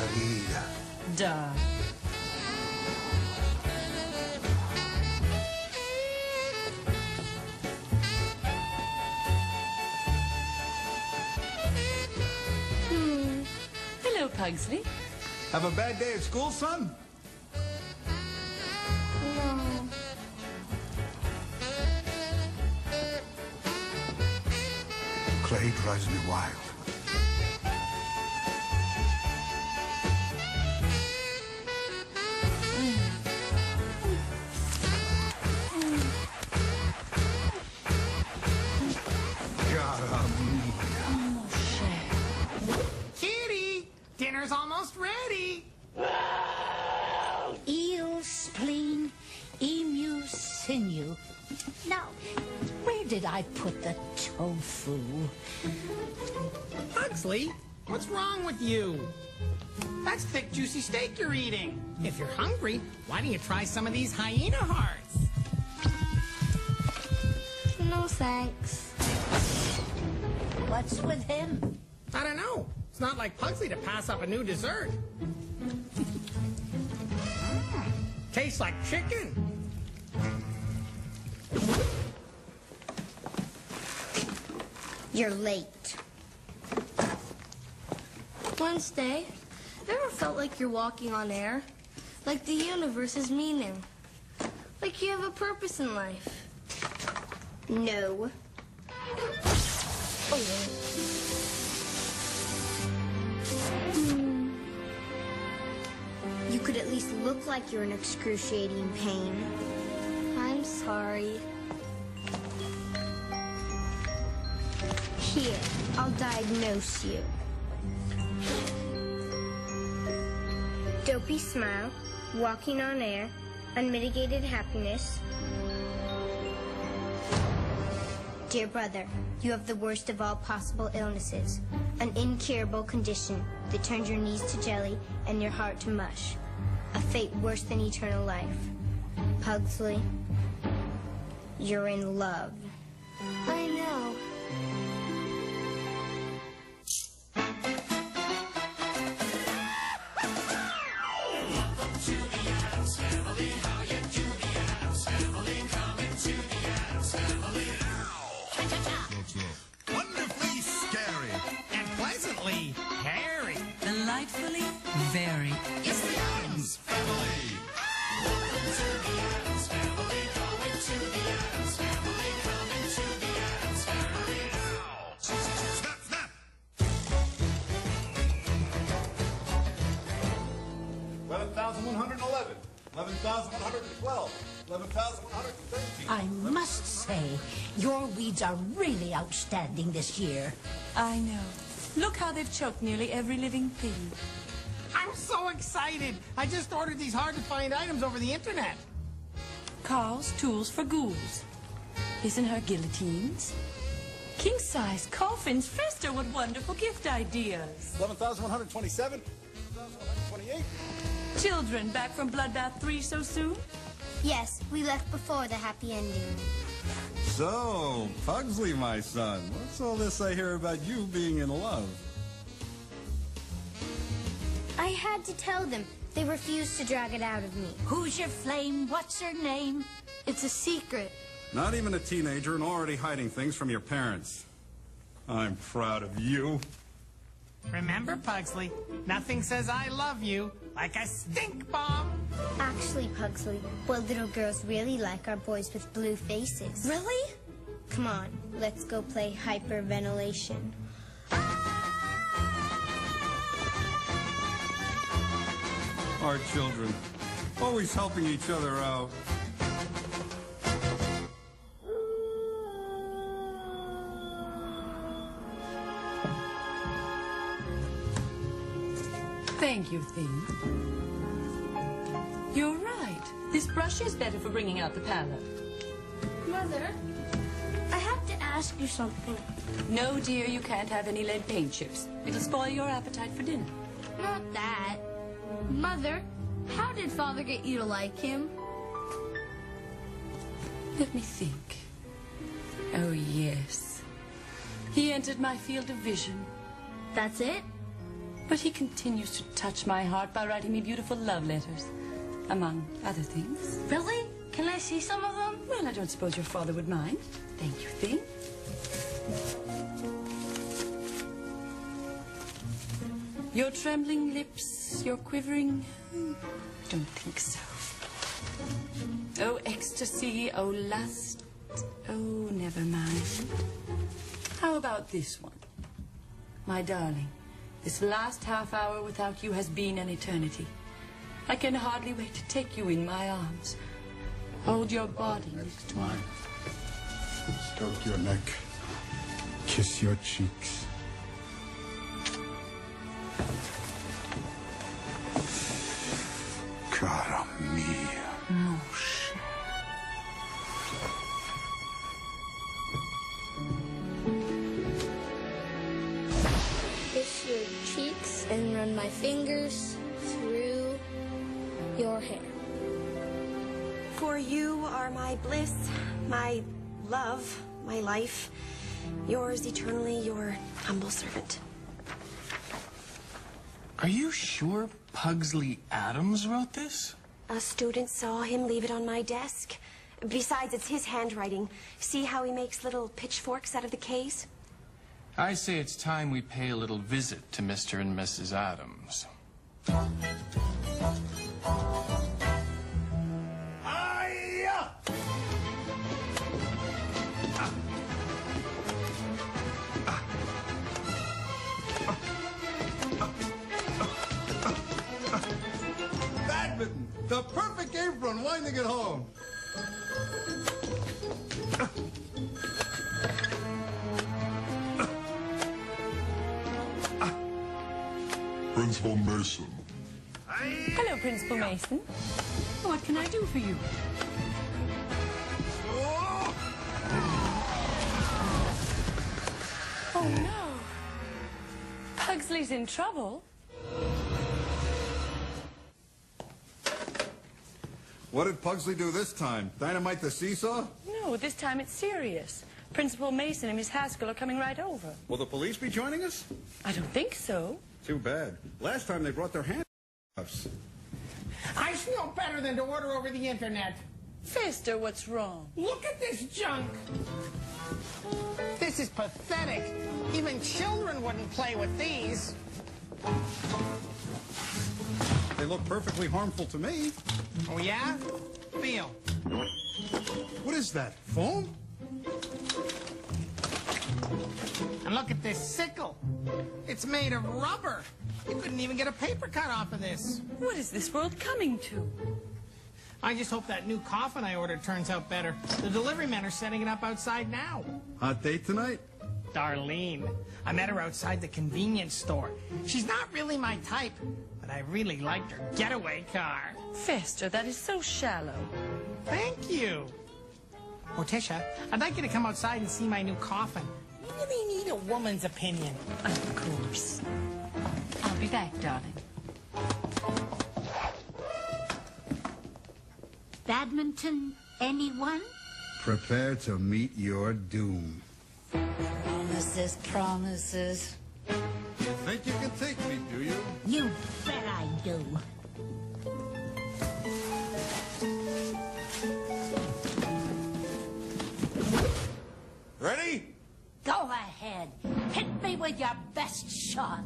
Maria. Duh. Hello, Pugsley. Have a bad day at school, son? No. Clay drives me wild. Kitty, dinner's almost ready. Eel, spleen, emu, sinew. Now, where did I put the tofu? Pugsley, what's wrong with you? That's thick, juicy steak you're eating. If you're hungry, why don't you try some of these hyena hearts? No thanks. What's with him? I don't know. It's not like Pugsley to pass up a new dessert. Tastes like chicken. You're late. Wednesday, ever felt like you're walking on air? Like the universe is meaning? Like you have a purpose in life? No. You could at least look like you're in excruciating pain. I'm sorry. Here, I'll diagnose you. Dopey smile, walking on air, unmitigated happiness. Dear brother, you have the worst of all possible illnesses, an incurable condition that turns your knees to jelly and your heart to mush, a fate worse than eternal life. Pugsley, you're in love. I know. Wonderfully scary. And pleasantly hairy. Delightfully very. It's the Addams Family. Welcome to the Addams Family. Going to the Addams Family. Coming to the Addams Family now. Snap, snap. 11,111. 11,112. 11,113. I must say, your weeds are really outstanding this year. I know. Look how they've choked nearly every living thing. I'm so excited. I just ordered these hard-to-find items over the internet. Carl's tools for ghouls. Listen her guillotines. King-size coffins. Fester, what wonderful gift ideas. 11,127. 11,128. Children back from Bloodbath 3 so soon? Yes, we left before the happy ending. So, Pugsley, my son, what's all this I hear about you being in love? I had to tell them. They refused to drag it out of me. Who's your flame? What's her name? It's a secret. Not even a teenager and already hiding things from your parents. I'm proud of you. Remember, Pugsley, nothing says I love you like a stink bomb. Actually, Pugsley, what little girls really like are boys with blue faces. Really? Come on, let's go play hyperventilation. Our children, always helping each other out. Thank you, Thing. You're right. This brush is better for bringing out the palette. Mother, I have to ask you something. No, dear, you can't have any lead paint chips. It'll spoil your appetite for dinner. Not that. Mother, how did Father get you to like him? Let me think. Oh, yes. He entered my field of vision. That's it? But he continues to touch my heart by writing me beautiful love letters, among other things. Really? Can I see some of them? Well, I don't suppose your father would mind. Thank you, Thing. Your trembling lips, your quivering... Don't think so. Oh, ecstasy, oh, lust, oh, never mind. How about this one? My darling, this last half hour without you has been an eternity. I can hardly wait to take you in my arms. Hold your body next to mine. Stroke your neck. Kiss your cheeks. Cara mia. Mon cher. Kiss your cheeks and run my fingers through your hair. For you are my bliss, my love, my life. Yours eternally, your humble servant. Are you sure Pugsley Addams wrote this? A student saw him leave it on my desk. Besides, it's his handwriting. See how he makes little pitchforks out of the K's? I say it's time we pay a little visit to Mr. and Mrs. Addams. Badminton, the perfect game for unwinding at home. Principal Mason. Hello, Principal Mason. What can I do for you? Oh, no. Pugsley's in trouble. What did Pugsley do this time? Dynamite the seesaw? No, this time it's serious. Principal Mason and Miss Haskell are coming right over. Will the police be joining us? I don't think so. Too bad. Last time they brought their handcuffs. I know better than to order over the internet. Fester, what's wrong? Look at this junk. This is pathetic. Even children wouldn't play with these. They look perfectly harmful to me. Oh, yeah? Feel. What is that, foam? And look at this sickle. It's made of rubber. You couldn't even get a paper cut off of this. What is this world coming to? I just hope that new coffin I ordered turns out better. The delivery men are setting it up outside now. Hot date tonight? Darlene. I met her outside the convenience store. She's not really my type, but I really liked her getaway car. Fester, that is so shallow. Thank you. Morticia, I'd like you to come outside and see my new coffin. You really need a woman's opinion. Of course. I'll be back, darling. Badminton, anyone? Prepare to meet your doom. Promises, promises. You think you can take me, do you? You bet I do. Ready? Go ahead. Hit me with your best shot.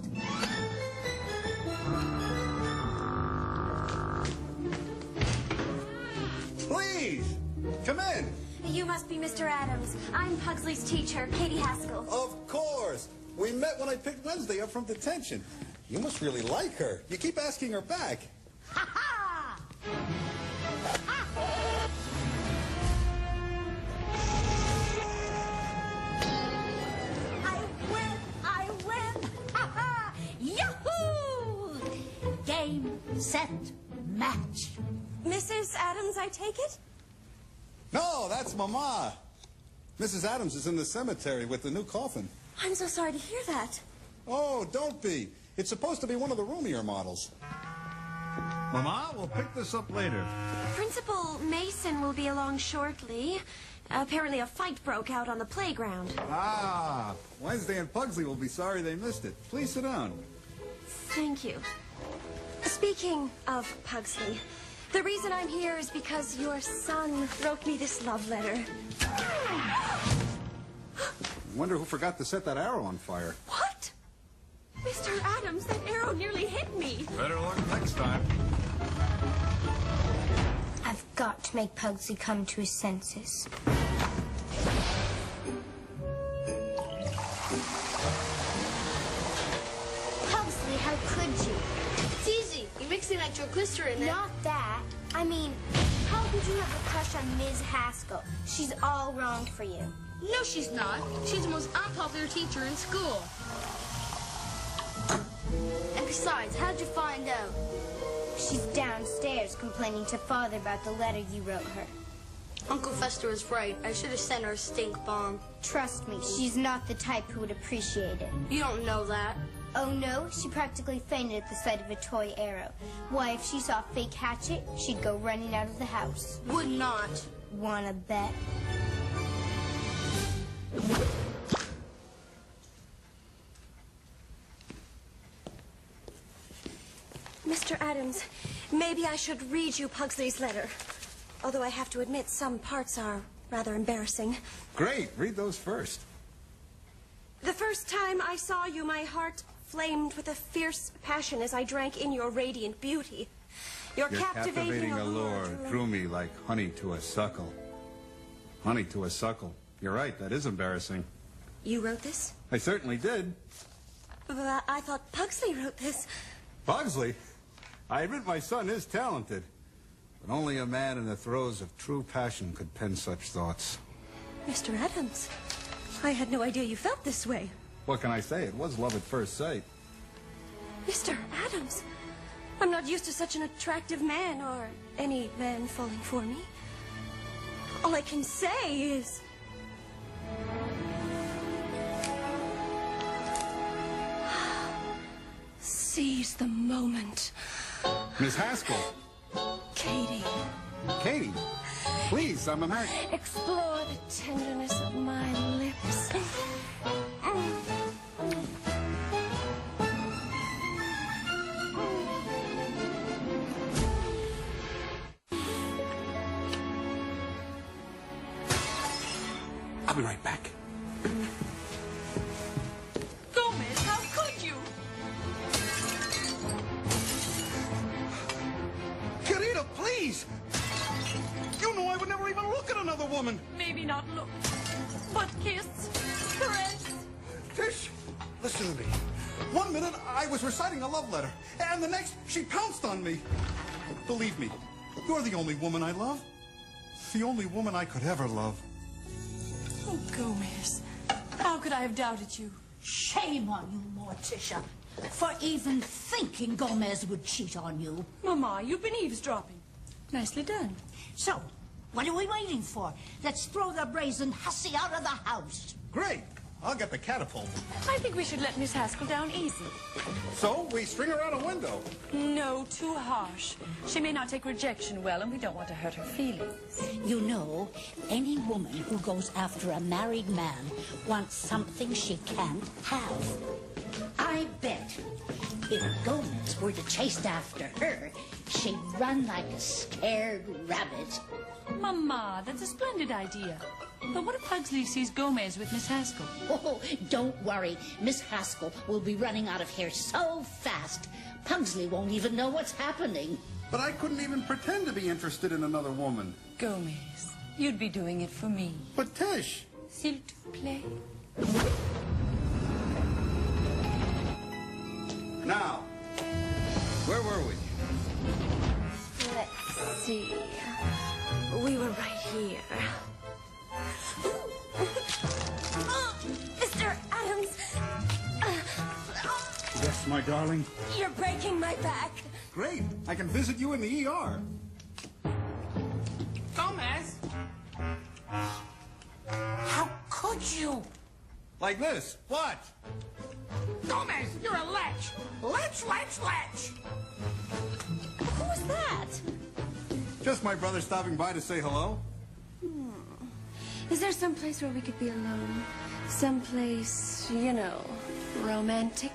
Please, come in. You must be Mr. Addams. I'm Pugsley's teacher, Katie Haskell. Of course. We met when I picked Wednesday up from detention. You must really like her. You keep asking her back. Ha ha! I win! Ha ha! Yahoo! Game, set, match. Mrs. Addams, I take it? No, that's Mama. Mrs. Addams is in the cemetery with the new coffin. I'm so sorry to hear that. Oh, don't be. It's supposed to be one of the roomier models. Mama, we'll pick this up later. Principal Mason will be along shortly. Apparently a fight broke out on the playground. Ah, Wednesday and Pugsley will be sorry they missed it. Please sit down. Thank you. Speaking of Pugsley, the reason I'm here is because your son wrote me this love letter. Wonder who forgot to set that arrow on fire. What? Mr. Addams, that arrow nearly hit me. Better luck next time. I've got to make Pugsley come to his senses. Pugsley, how could you? It's easy. You mix the nitroglycerin in. Not that. I mean, how could you have a crush on Ms. Haskell? She's all wrong for you. No, she's not. She's the most unpopular teacher in school. And besides, how'd you find out? She's downstairs complaining to Father about the letter you wrote her. Uncle Fester was right. I should have sent her a stink bomb. Trust me, she's not the type who would appreciate it. You don't know that. Oh no, she practically fainted at the sight of a toy arrow. Why, if she saw a fake hatchet, she'd go running out of the house. Would not. Wanna bet? Mr. Addams, maybe I should read you Pugsley's letter. Although I have to admit some parts are rather embarrassing. Great, read those first. The first time I saw you, my heart flamed with a fierce passion as I drank in your radiant beauty. Your captivating allure drew me like honey to a suckle. Honey to a suckle. You're right, that is embarrassing. You wrote this? I certainly did. But I thought Pugsley wrote this. Pugsley? I admit my son is talented. But only a man in the throes of true passion could pen such thoughts. Mr. Addams, I had no idea you felt this way. What can I say? It was love at first sight. Mr. Addams, I'm not used to such an attractive man or any man falling for me. All I can say is... seize the moment. Miss Haskell. Katie. Katie, please, I'm American. Explore the tenderness of my lips. I'll be right back. Gomez, how could you? Querida, please! You know I would never even look at another woman. Maybe not look, but kiss, caress. Tish, listen to me. 1 minute I was reciting a love letter, and the next she pounced on me. Believe me, you're the only woman I love. The only woman I could ever love. Oh, Gomez, how could I have doubted you? Shame on you, Morticia, for even thinking Gomez would cheat on you. Mama, you've been eavesdropping. Nicely done. So, what are we waiting for? Let's throw the brazen hussy out of the house. Great. I'll get the catapult. I think we should let Miss Haskell down easy. So, we string her out a window. No, too harsh. She may not take rejection well, and we don't want to hurt her feelings. You know, any woman who goes after a married man wants something she can't have. I bet if Gomez were to chase after her, she'd run like a scared rabbit. Mama, that's a splendid idea. But what if Pugsley sees Gomez with Miss Haskell? Oh, don't worry. Miss Haskell will be running out of here so fast, Pugsley won't even know what's happening. But I couldn't even pretend to be interested in another woman. Gomez, you'd be doing it for me. But Tish... S'il te plaît. Now, where were we? Let's see. We were right here. Mr. Addams! Yes, my darling. You're breaking my back. Great. I can visit you in the ER. Gomez! How could you? Like this. What? Gomez, you're a lech! Lech! Who was that? Just my brother stopping by to say hello. Is there some place where we could be alone? Someplace, you know, romantic?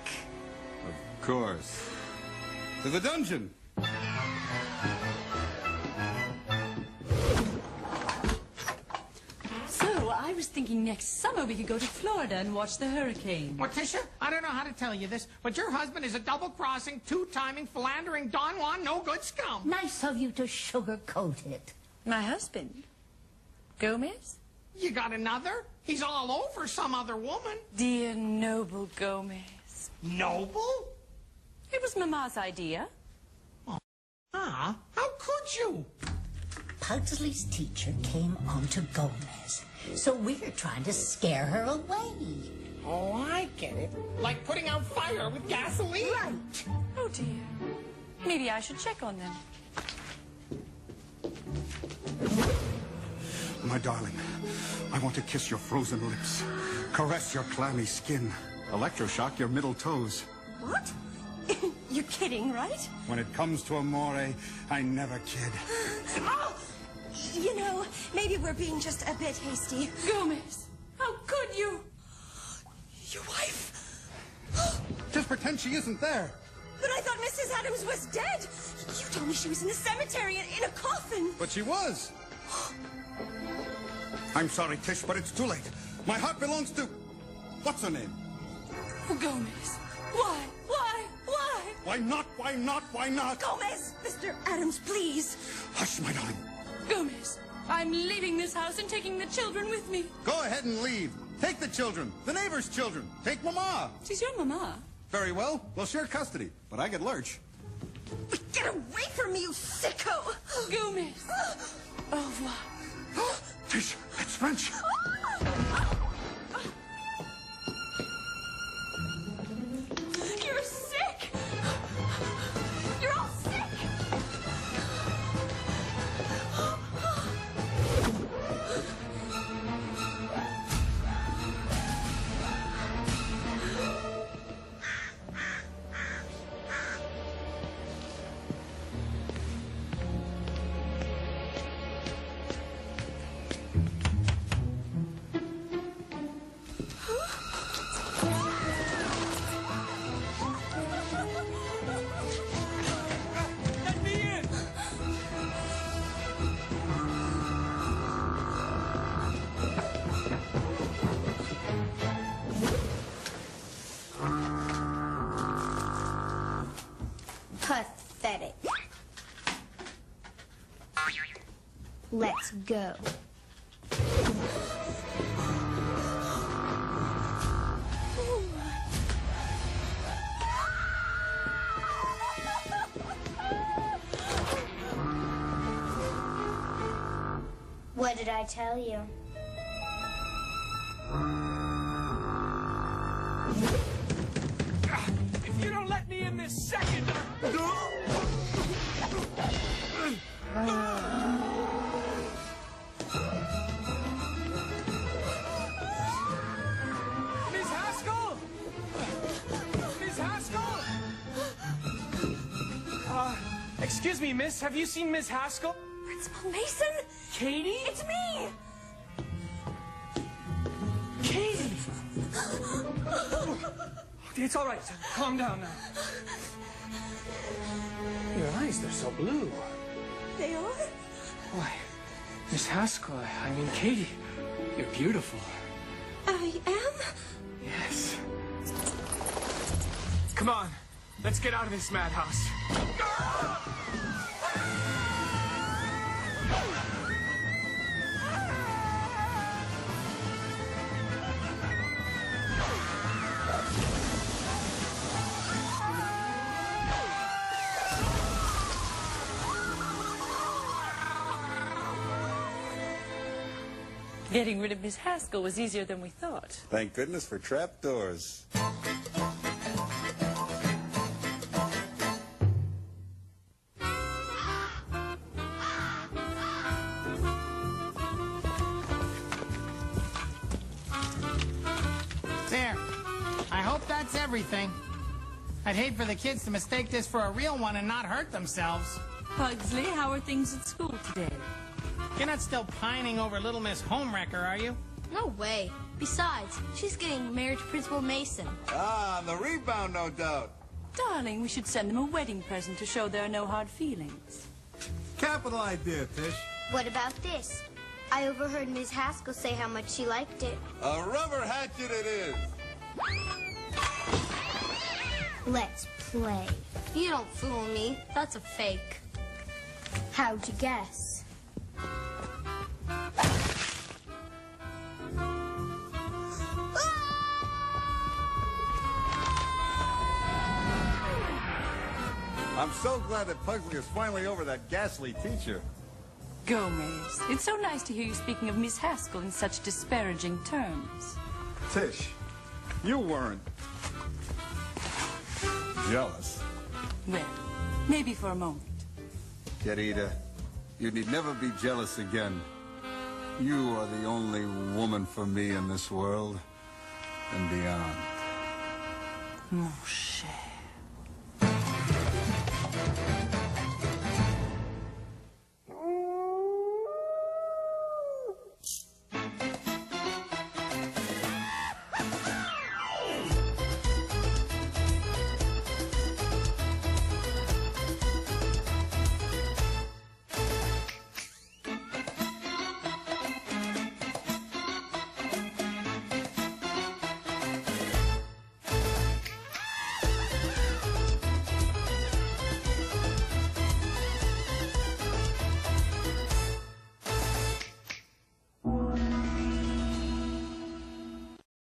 Of course. To the dungeon. So, I was thinking next summer we could go to Florida and watch the hurricane. Morticia, I don't know how to tell you this, but your husband is a double-crossing, two-timing, philandering, Don Juan no-good scum. Nice of you to sugarcoat it. My husband? Gomez? You got another? He's all over some other woman. Dear noble Gomez. Noble? It was Mama's idea. Ah, how could you? Pugsley's teacher came on to Gomez, so we're trying to scare her away. Oh, I get it. Like putting out fire with gasoline. Right. Oh, dear. Maybe I should check on them. My darling, I want to kiss your frozen lips, caress your clammy skin, electroshock your middle toes. What? You're kidding, right? When it comes to amore, I never kid. Oh! You know, maybe we're being just a bit hasty. Gomez, how could you? Your wife? Just pretend she isn't there. But I thought Mrs. Addams was dead. You told me she was in the cemetery in a coffin. But she was. I'm sorry, Tish, but it's too late. My heart belongs to... What's her name? Oh, Gomez. Why? Why? Why? Why not? Why not? Why not? Gomez! Mr. Addams, please. Hush, my darling. Gomez, I'm leaving this house and taking the children with me. Go ahead and leave. Take the children, the neighbor's children. Take Mama. She's your mama. Very well. We'll share custody, but I get Lurch. Get away from me, you sicko! Gomez. Au revoir. Tish, that's French. You're sick! You're all sick! Pathetic. Let's go. What did I tell you? If you don't let me in this second... Miss Haskell? Miss Haskell? Excuse me, miss. Have you seen Miss Haskell? Principal Mason? Katie? It's me! Katie! It's all right. Calm down now. Your eyes, they're so blue. They are? Why, Miss Haskell, I mean, Katie, you're beautiful. I am? Yes. Come on, let's get out of this madhouse. Getting rid of Miss Haskell was easier than we thought. Thank goodness for trapdoors. There. I hope that's everything. I'd hate for the kids to mistake this for a real one and not hurt themselves. Pugsley, how are things at school today? You're not still pining over Little Miss Homewrecker, are you? No way. Besides, she's getting married to Principal Mason. Ah, on the rebound, no doubt. Darling, we should send them a wedding present to show there are no hard feelings. Capital idea, Tish. What about this? I overheard Ms. Haskell say how much she liked it. A rubber hatchet it is. Let's play. You don't fool me. That's a fake. How'd you guess? I'm so glad that Pugsley is finally over that ghastly teacher. Gomez, it's so nice to hear you speaking of Miss Haskell in such disparaging terms. Tish, you weren't jealous. Well, maybe for a moment. Querida, you need never be jealous again. You are the only woman for me in this world and beyond. Mon cher.